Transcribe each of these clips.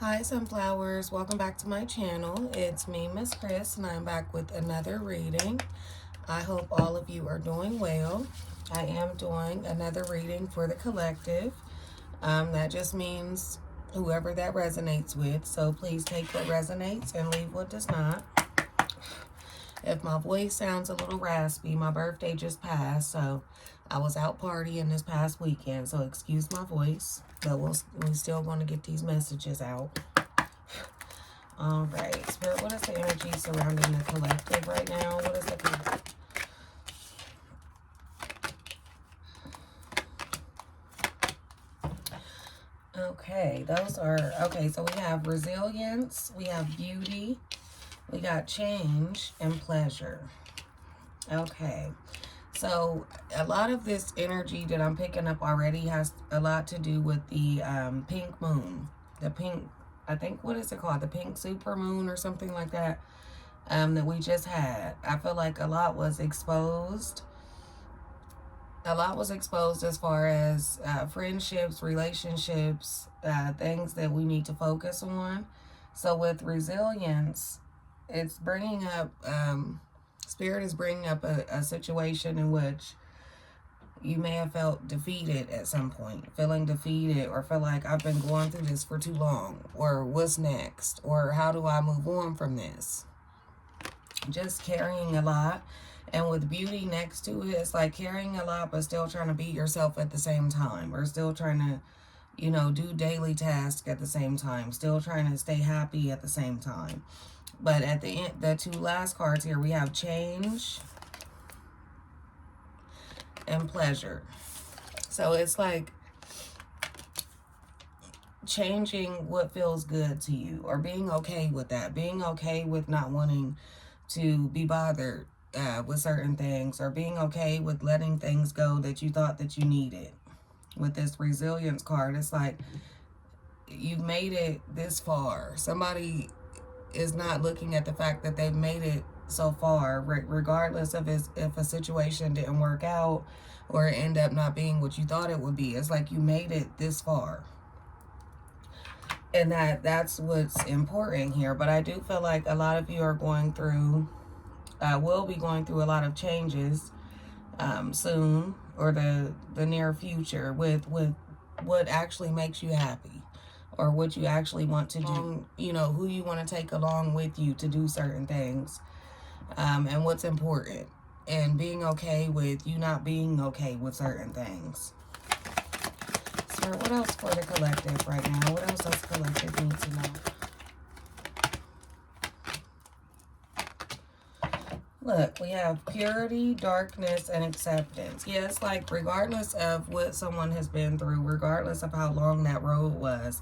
Hi Sunflowers, welcome back to my channel. It's me, Miss Chris, and I'm back with another reading. I hope all of you are doing well. I am doing another reading for the collective. That just means whoever that resonates with, so please take what resonates and leave what does not. If my voice sounds a little raspy, my birthday just passed, so I was out partying this past weekend, so excuse my voice, but we're still going to get these messages out. All right, Spirit, what is the energy surrounding the collective right now? What is the collective? Okay, those are, okay, so we have resilience, we have beauty, we got change, and pleasure. Okay. So a lot of this energy that I'm picking up already has a lot to do with the pink moon. The pink, I think, what is it called? The pink super moon or something like that, that we just had. I feel like a lot was exposed. A lot was exposed as far as friendships, relationships, things that we need to focus on. So with resilience, it's bringing up... Spirit is bringing up a situation in which you may have felt defeated at some point, feeling defeated, or feel like I've been going through this for too long, or what's next, or how do I move on from this? Just carrying a lot. And with beauty next to it, it's like carrying a lot, but still trying to be yourself at the same time, or still trying to, you know, do daily tasks at the same time, still trying to stay happy at the same time. But at the end, the two last cards here, we have change and pleasure. So it's like changing what feels good to you, or being okay with that, being okay with not wanting to be bothered with certain things, or being okay with letting things go that you thought that you needed. With this resilience card, it's like you've made it this far. Somebody is not looking at the fact that they've made it so far, regardless of if a situation didn't work out or it ended up not being what you thought it would be. It's like you made it this far. And that's what's important here. But I do feel like a lot of you are going through, will be going through a lot of changes soon, or the near future, with what actually makes you happy, or what you actually want to do, you know, who you want to take along with you to do certain things, and what's important, and being okay with you not being okay with certain things. So what else for the collective right now? What else does the collective need to know? Look, we have purity, darkness, and acceptance. Yeah, it's like regardless of what someone has been through, regardless of how long that road was,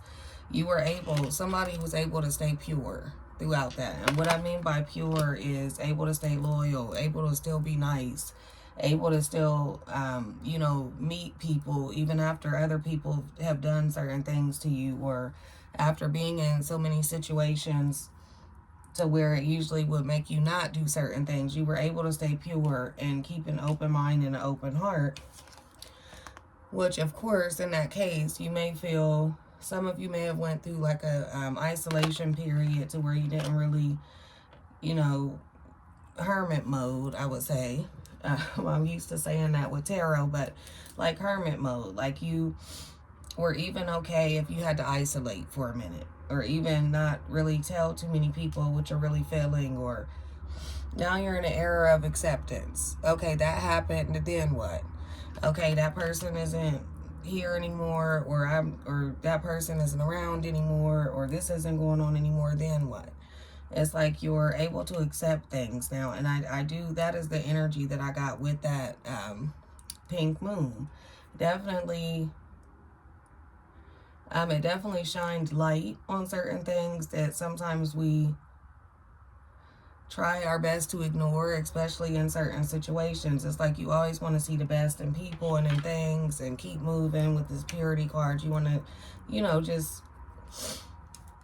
you were able, somebody was able to stay pure throughout that. And what I mean by pure is able to stay loyal, able to still be nice, able to still, you know, meet people even after other people have done certain things to you, or after being in so many situations to where it usually would make you not do certain things. You were able to stay pure and keep an open mind and an open heart. Which, of course, in that case, you may feel, some of you may have went through like a isolation period to where you didn't really, you know, hermit mode, I would say. I'm used to saying that with tarot, but like hermit mode. Like you were even okay if you had to isolate for a minute, or even not really tell too many people what you're really feeling, or now you're in an era of acceptance. Okay, that happened, then what? Okay, that person isn't here anymore, or that person isn't around anymore, or this isn't going on anymore, then what? It's like you're able to accept things now. And I do, that is the energy that I got with that pink moon. Definitely, it definitely shined light on certain things that sometimes we try our best to ignore, especially in certain situations. It's like you always want to see the best in people and in things, and keep moving. With this purity card, you want to, you know, just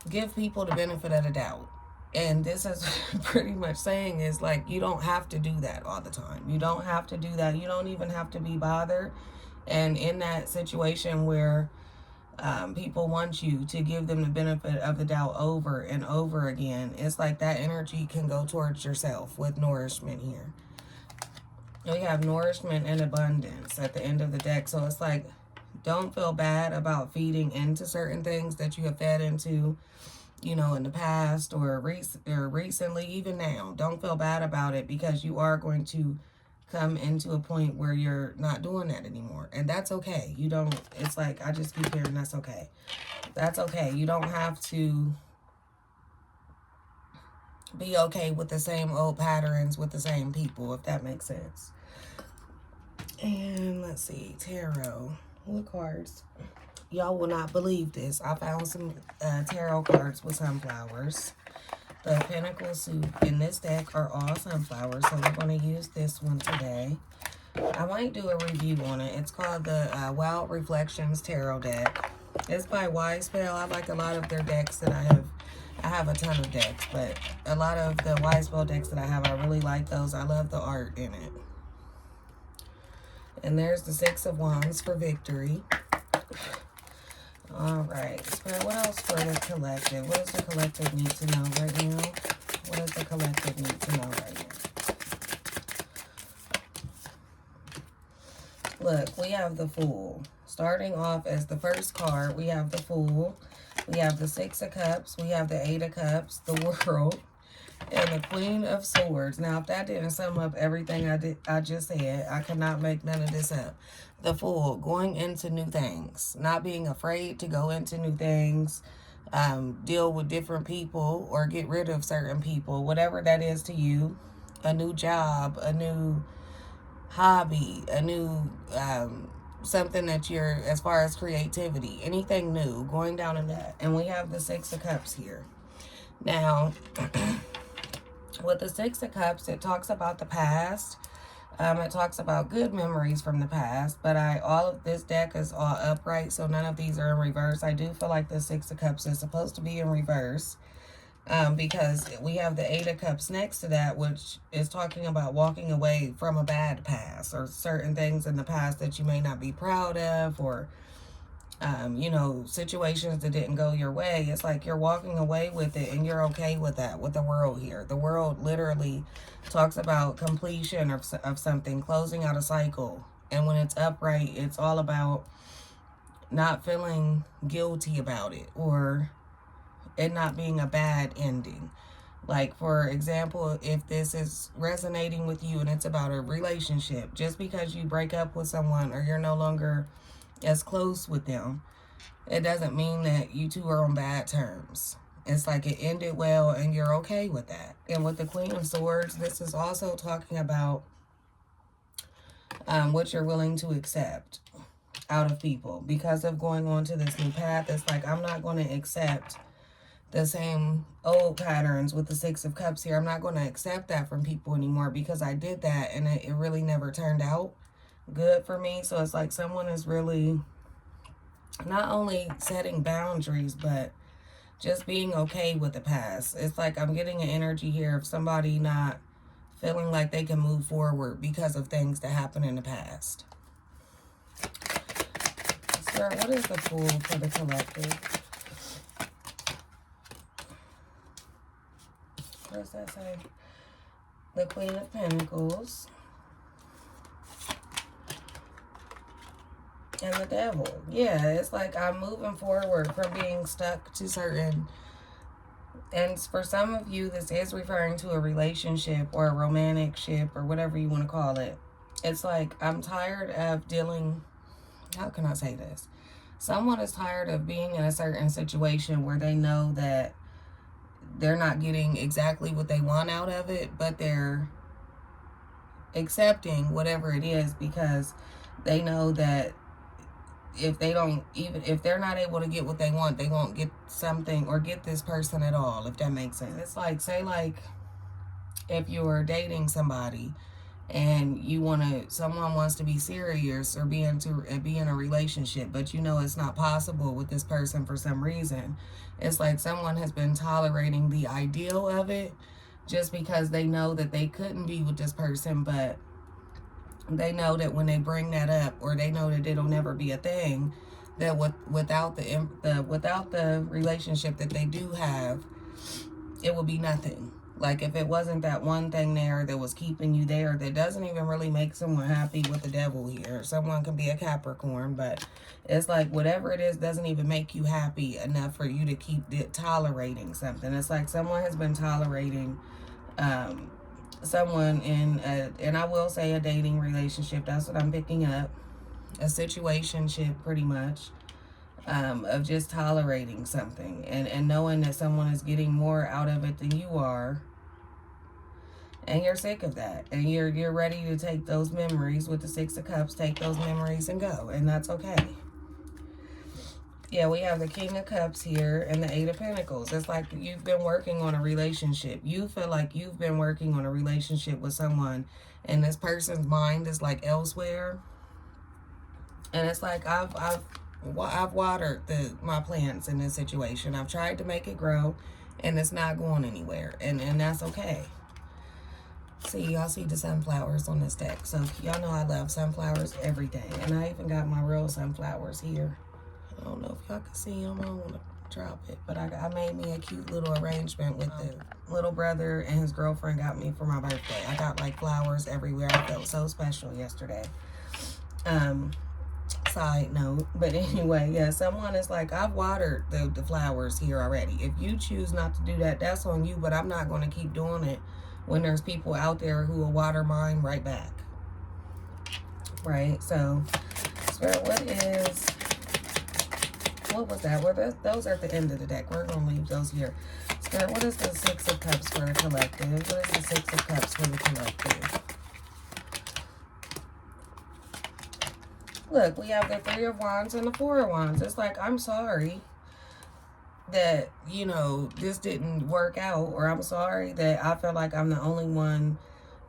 give people the benefit of the doubt. And this is pretty much saying is like, you don't have to do that all the time. You don't have to do that. You don't even have to be bothered. And in that situation where People want you to give them the benefit of the doubt over and over again. It's like that energy can go towards yourself with nourishment here. We have nourishment and abundance at the end of the deck. So it's like, don't feel bad about feeding into certain things that you have fed into, you know, in the past or recently, even now. Don't feel bad about it, because you are going to come into a point where you're not doing that anymore. And that's okay. You don't, it's like, I just keep hearing that's okay. That's okay. You don't have to be okay with the same old patterns with the same people, if that makes sense. And let's see, tarot. What cards? Y'all will not believe this. I found some tarot cards with sunflowers. The Pentacle suit in this deck are all sunflowers, so we're going to use this one today. I might do a review on it. It's called the Wild Reflections Tarot deck. It's by Wise Pale. I like a lot of their decks that I have. I have a ton of decks, but a lot of the Wise Pale decks that I have, I really like those. I love the art in it. And there's the Six of Wands for victory. All right. Spirit, what else for the collective? What does the collective need to know right now? What does the collective need to know right now? Look, we have the Fool. Starting off as the first card, we have the Fool. We have the Six of Cups. We have the Eight of Cups, the World, and the Queen of Swords. Now, if that didn't sum up everything I just said, I cannot make none of this up. The Fool, going into new things, not being afraid to go into new things, deal with different people or get rid of certain people, whatever that is to you, a new job, a new hobby, a new something that you're, as far as creativity, anything new, going down in that. And we have the Six of Cups here. Now, with the Six of Cups, it talks about the past. It talks about good memories from the past, but all of this deck is all upright, so none of these are in reverse. I do feel like the Six of Cups is supposed to be in reverse, because we have the Eight of Cups next to that, which is talking about walking away from a bad past or certain things in the past that you may not be proud of, or you know, situations that didn't go your way. It's like you're walking away with it and you're okay with that, with the World here. The World literally talks about completion of something, closing out a cycle. And when it's upright, it's all about not feeling guilty about it, or it not being a bad ending. Like, for example, if this is resonating with you and it's about a relationship, just because you break up with someone or you're no longer as close with them, it doesn't mean that you two are on bad terms. It's like it ended well and you're okay with that. And with the Queen of Swords, this is also talking about what you're willing to accept out of people. Because of going on to this new path, it's like, I'm not going to accept the same old patterns with the Six of Cups here. I'm not going to accept that from people anymore, because I did that and it really never turned out good for me. So it's like someone is really not only setting boundaries, but just being okay with the past. It's like I'm getting an energy here of somebody not feeling like they can move forward because of things that happened in the past. Sir, what is the Fool for the collective? What does that say? The Queen of Pentacles. And the Devil. Yeah, it's like I'm moving forward from being stuck to certain... And for some of you, this is referring to a relationship or a romantic ship or whatever you want to call it. It's like I'm tired of dealing... How can I say this? Someone is tired of being in a certain situation where they know that they're not getting exactly what they want out of it, but they're accepting whatever it is because they know that if they don't, even if they're not able to get what they want, they won't get something or get this person at all, if that makes sense. It's like, say like if you're dating somebody and someone wants to be serious or be in a relationship, but you know it's not possible with this person for some reason. It's like someone has been tolerating the ideal of it just because they know that they couldn't be with this person, but they know that when they bring that up, or they know that it'll never be a thing, that without the relationship that they do have, it will be nothing. Like if it wasn't that one thing there that was keeping you there, that doesn't even really make someone happy with the devil here. Someone can be a Capricorn, but it's like whatever it is doesn't even make you happy enough for you to keep tolerating something. It's like someone has been tolerating someone in and I will say a dating relationship. That's what I'm picking up. A situationship, pretty much. Of just tolerating something and knowing that someone is getting more out of it than you are, and you're sick of that, and you're ready to take those memories with the Six of Cups, take those memories and go, and that's okay. Yeah, we have the King of Cups here and the Eight of Pentacles. It's like you've been working on a relationship. You feel like you've been working on a relationship with someone, and this person's mind is like elsewhere, and it's like I've watered my plants in this situation. I've tried to make it grow, and it's not going anywhere, and that's okay. See, y'all see the sunflowers on this deck, so y'all know I love sunflowers every day, and I even got my real sunflowers here. I don't know if y'all can see them. I don't want to drop it, but I made me a cute little arrangement with the little brother and his girlfriend got me for my birthday. I got like flowers everywhere. I felt so special yesterday. Side note, but anyway, yeah, someone is like, I've watered the flowers here already. If you choose not to do that, that's on you, but I'm not going to keep doing it when there's people out there who will water mine right back. Right? So, Spirit, what was that? Well, those are at the end of the deck. We're going to leave those here. Spirit, what is the Six of Cups for the collective? What is the Six of Cups for the collective? Look, we have the Three of Wands and the Four of Wands. It's like, I'm sorry that, you know, this didn't work out. Or I'm sorry that I feel like I'm the only one,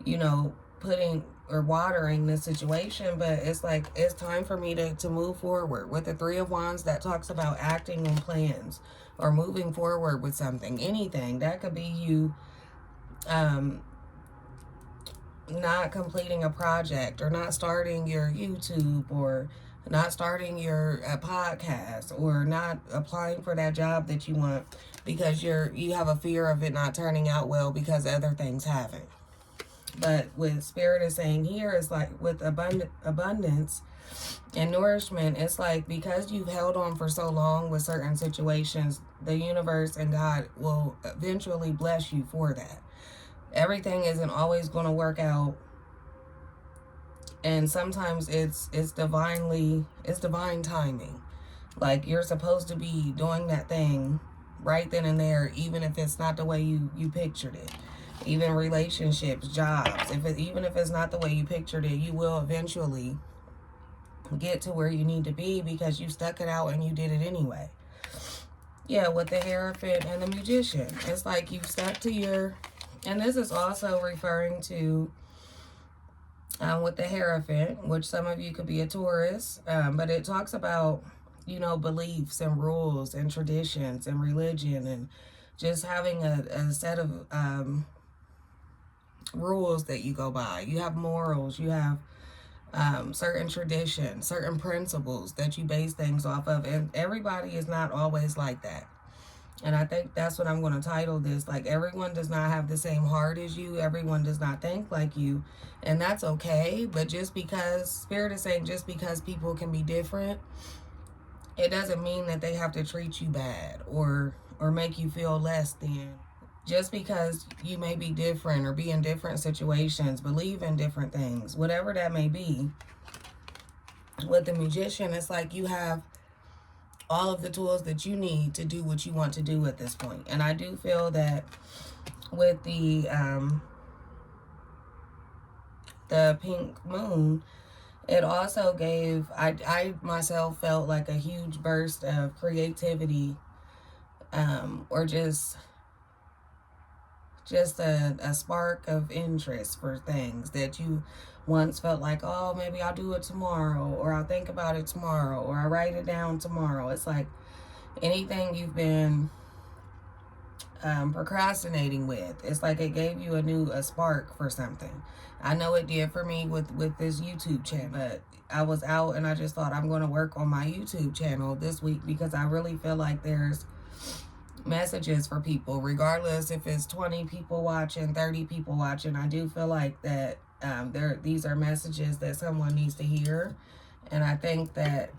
you know, putting or watering this situation. But it's like, it's time for me to move forward. With the Three of Wands, that talks about acting on plans or moving forward with something. Anything. That could be you not completing a project, or not starting your YouTube, or not starting your podcast, or not applying for that job that you want because you have a fear of it not turning out well because other things haven't. But what Spirit is saying here is like with abundance and nourishment, it's like because you've held on for so long with certain situations, the universe and God will eventually bless you for that. Everything isn't always going to work out, and sometimes it's divine timing. Like you're supposed to be doing that thing right then and there, even if it's not the way you pictured it. Even relationships, jobs, even if it's not the way you pictured it, you will eventually get to where you need to be because you stuck it out and you did it anyway. Yeah, with the Hierophant and the Magician, it's like you've stuck to your. And this is also referring to, with the Hierophant, which some of you could be a Taurus, but it talks about, you know, beliefs and rules and traditions and religion, and just having a set of rules that you go by. You have morals, you have certain traditions, certain principles that you base things off of, and everybody is not always like that. And I think that's what I'm going to title this. Like, everyone does not have the same heart as you. Everyone does not think like you. And that's okay. But just because, Spirit is saying, just because people can be different, it doesn't mean that they have to treat you bad or make you feel less than. Just because you may be different or be in different situations, believe in different things, whatever that may be. With the Magician, it's like you have all of the tools that you need to do what you want to do at this point. And I do feel that with the pink moon, it also gave, I myself felt like a huge burst of creativity, or just a spark of interest for things that you once felt like, oh, maybe I'll do it tomorrow, or I'll think about it tomorrow, or I'll write it down tomorrow. It's like anything you've been procrastinating with. It's like it gave you a spark for something. I know it did for me with this YouTube channel. But I was out and I just thought I'm going to work on my YouTube channel this week because I really feel like there's messages for people, regardless if it's 20 people watching, 30 people watching. I do feel like that these are messages that someone needs to hear. And I think that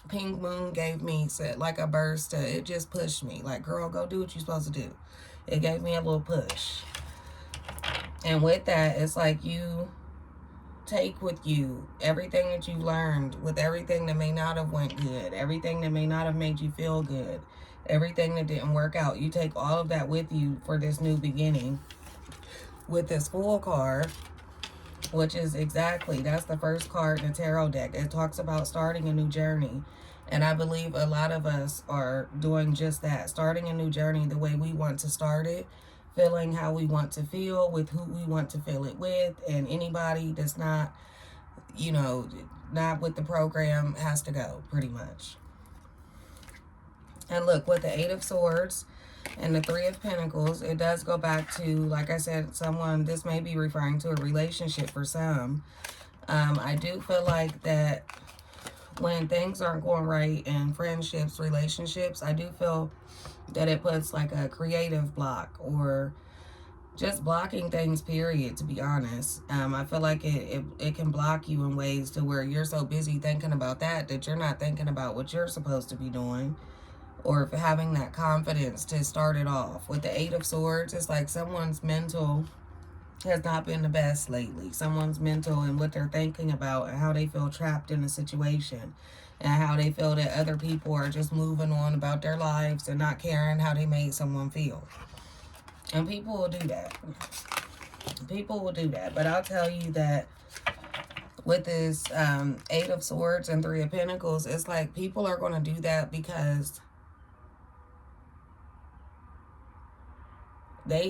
Pink Moon gave me like a burst. It just pushed me. Like, girl, go do what you're supposed to do. It gave me a little push. And with that, it's like you take with you everything that you learned, with everything that may not have went good, everything that may not have made you feel good, everything that didn't work out. You take all of that with you for this new beginning. With this Fool card, which is that's the first card in the tarot deck. It talks about starting a new journey. And I believe a lot of us are doing just that, starting a new journey the way we want to start it, feeling how we want to feel, with who we want to feel it with, and anybody that's not, not with the program has to go, pretty much. And look, with the Eight of Swords and the Three of Pentacles, it does go back to, like I said, this may be referring to a relationship for some. I do feel like that when things aren't going right in friendships, relationships, I do feel that it puts like a creative block, or just blocking things, period, to be honest. I feel like it can block you in ways to where you're so busy thinking about that you're not thinking about what you're supposed to be doing, or having that confidence to start it off. With the Eight of Swords, it's like someone's mental has not been the best lately. Someone's mental and what they're thinking about, and how they feel trapped in a situation, and how they feel that other people are just moving on about their lives and not caring how they made someone feel. And people will do that. People will do that. But I'll tell you that with this Eight of Swords and Three of Pentacles, it's like people are going to do that because they'll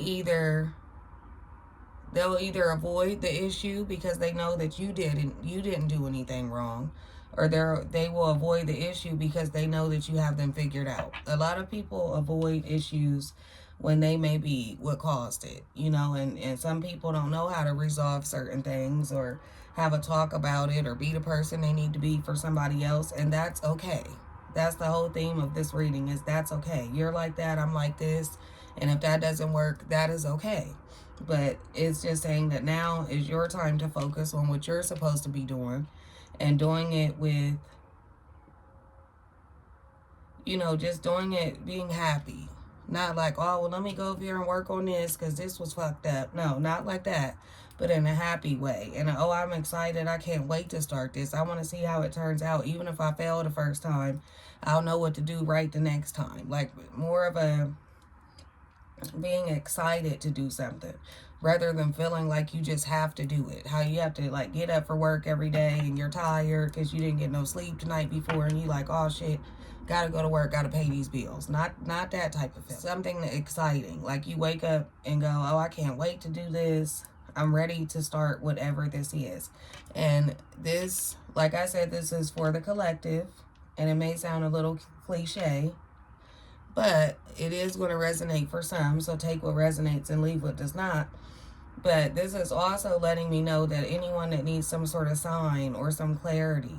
either avoid the issue because they know that you didn't do anything wrong, or they will avoid the issue because they know that you have them figured out. A lot of people avoid issues when they may be what caused it, and some people don't know how to resolve certain things, or have a talk about it, or be the person they need to be for somebody else, and that's okay. That's the whole theme of this reading, is that's okay. You're like that, I'm like this, and if that doesn't work, that is okay. But it's just saying that now is your time to focus on what you're supposed to be doing, and doing it with, just doing it, being happy. Not like, oh, well, let me go over here and work on this because this was fucked up. No, not like that, but in a happy way. And, oh, I'm excited. I can't wait to start this. I want to see how it turns out. Even if I fail the first time, I'll know what to do right the next time. Like, more of a being excited to do something, rather than feeling like you just have to do it. How you have to, like, get up for work every day and you're tired because you didn't get no sleep the night before, and you like, oh shit, gotta go to work, gotta pay these bills. Not that type of thing. Something exciting, like you wake up and go, oh, I can't wait to do this. I'm ready to start whatever this is. And this, like I said, this is for the collective, and it may sound a little cliche, but it is going to resonate for some, so take what resonates and leave what does not. But this is also letting me know that anyone that needs some sort of sign or some clarity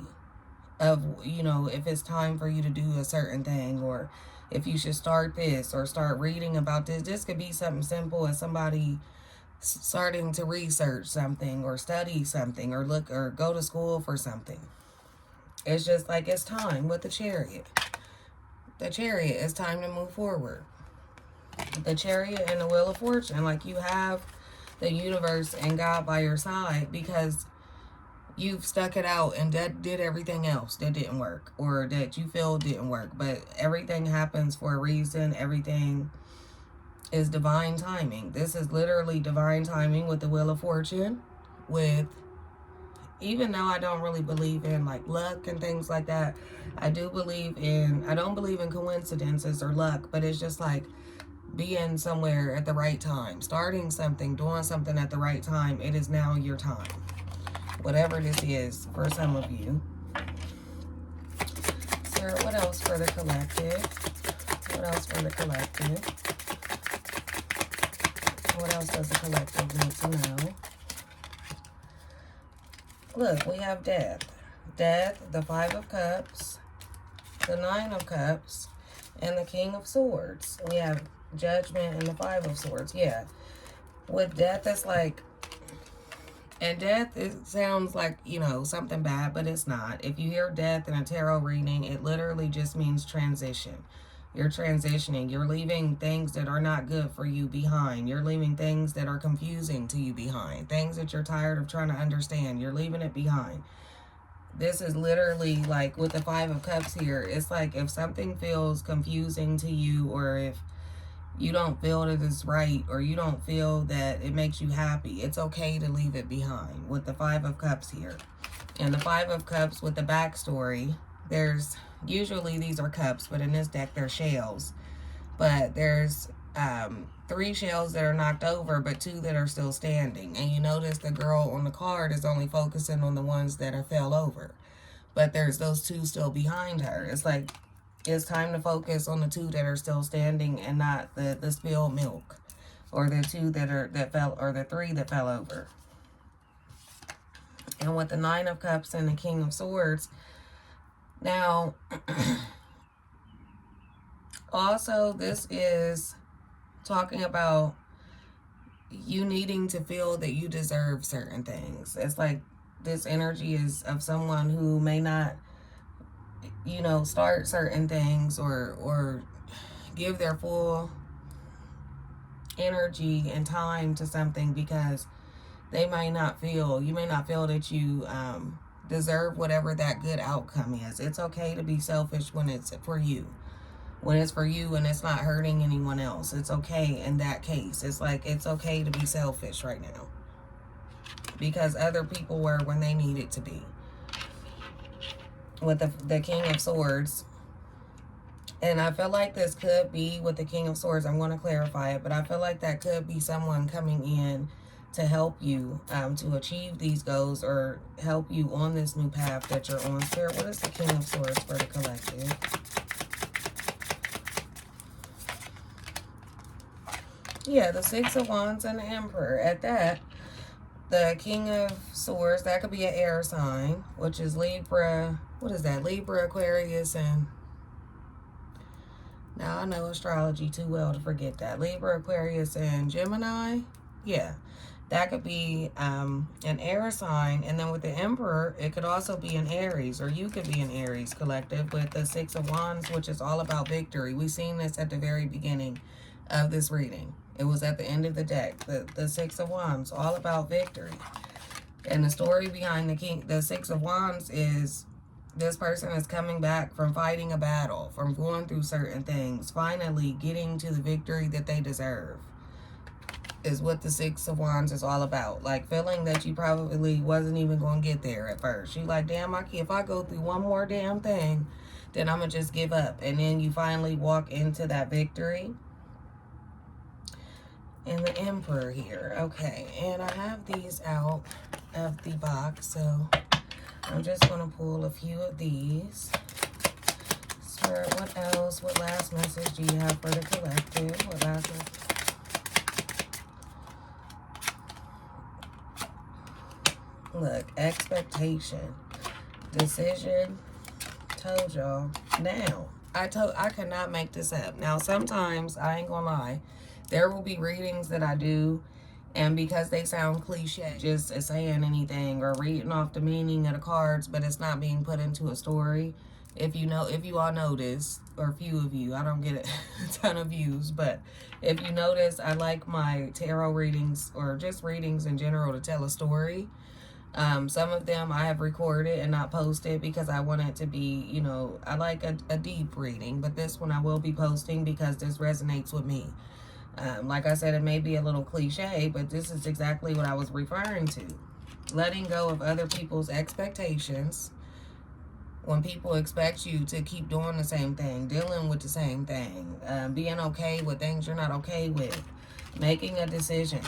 of, if it's time for you to do a certain thing, or if you should start this or start reading about this. This could be something simple as somebody starting to research something, or study something, or look, or go to school for something. It's just like it's time with the Chariot. The Chariot, is time to move forward. The Chariot and the Wheel of Fortune, like you have the universe and God by your side because you've stuck it out and did everything else that didn't work, or that you feel didn't work. But everything happens for a reason. Everything is divine timing. This is literally divine timing with the Wheel of Fortune. Even though I don't really believe in like luck and things like that, I don't believe in coincidences or luck, but it's just like being somewhere at the right time, starting something, doing something at the right time. It is now your time. Whatever this is for some of you. Sir, what else for the collective? What else for the collective? What else does the collective need to know? Look, we have death. Death, the 5 of Cups, the 9 of Cups, and the King of Swords. We have Judgment and the 5 of Swords. Yeah. With death, it's like, and death, it sounds like, you know, something bad, but it's not. If you hear death in a tarot reading, it literally just means transition. You're transitioning. You're leaving things that are not good for you behind. You're leaving things that are confusing to you behind. Things that you're tired of trying to understand. You're leaving it behind. This is literally like with the 5 of Cups here. It's like if something feels confusing to you, or if you don't feel that it's right, or you don't feel that it makes you happy, it's okay to leave it behind with the 5 of Cups here. And the 5 of Cups with the backstory, there's usually these are cups, but in this deck they're shells. But there's 3 shells that are knocked over, but 2 that are still standing. And you notice the girl on the card is only focusing on the ones that are fell over. But there's those 2 still behind her. It's like, it's time to focus on the 2 that are still standing and not the spilled milk, or the 2 that fell, or the 3 that fell over. And with the 9 of Cups and the King of Swords, now, also this is talking about you needing to feel that you deserve certain things. It's like this energy is of someone who may not, you know, start certain things or give their full energy and time to something because they may not feel, you may not feel that you deserve whatever that good outcome is. It's okay to be selfish when it's for you. When it's for you and it's not hurting anyone else. It's okay in that case. It's like, it's okay to be selfish right now. Because other people were when they needed to be. With the King of Swords. And I feel like this could be with the King of Swords. I'm going to clarify it. But I feel like that could be someone coming in to help you to achieve these goals, or help you on this new path that you're on. Spirit, what is the King of Swords for the collective? Yeah, the 6 of Wands and the Emperor. At that, the King of Swords, that could be an air sign, which is Libra. What is that? Libra, Aquarius, and... Now, I know astrology too well to forget that. Libra, Aquarius, and Gemini. Yeah, that could be an air sign. And then with the Emperor, it could also be an Aries, or you could be an Aries collective with the 6 of Wands, which is all about victory. We've seen this at the very beginning of this reading. It was at the end of the deck. The 6 of Wands, all about victory. And the story behind the 6 of Wands is this person is coming back from fighting a battle, from going through certain things, finally getting to the victory that they deserve. Is what the 6 of Wands is all about. Like feeling that you probably wasn't even going to get there at first. You're like, damn, if I go through one more damn thing, then I'm going to just give up. And then you finally walk into that victory. And the Emperor here. Okay, and I have these out of the box, so I'm just going to pull a few of these. Spirit, what else? What last message do you have for the collective? What last message? Look, expectation, decision, told y'all. Now, I cannot make this up. Now, sometimes, I ain't gonna lie, there will be readings that I do, and because they sound cliche, just saying anything or reading off the meaning of the cards, but it's not being put into a story. If you all notice, or a few of you, I don't get a ton of views, but if you notice, I like my tarot readings, or just readings in general, to tell a story. Some of them I have recorded and not posted because I want it to be, you know, I like a deep reading, but this one I will be posting because this resonates with me. Like I said, it may be a little cliche, but this is exactly what I was referring to. Letting go of other people's expectations. When people expect you to keep doing the same thing, dealing with the same thing, being okay with things you're not okay with, making a decision.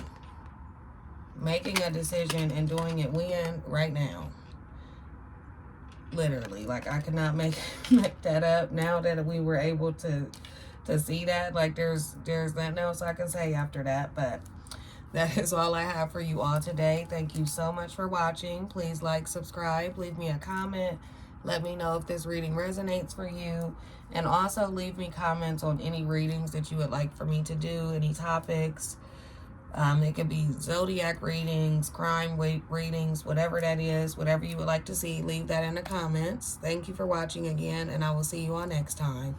Making a decision and doing it right now. Literally, like I could not make that up. Now that we were able to to see that. Like, there's nothing else I can say after that. But that is all I have for you all today. Thank you so much for watching. Please like, subscribe, leave me a comment. Let me know if this reading resonates for you. And also leave me comments on any readings that you would like for me to do, any topics. It could be zodiac readings, crime readings, whatever that is, whatever you would like to see, leave that in the comments. Thank you for watching again, and I will see you all next time.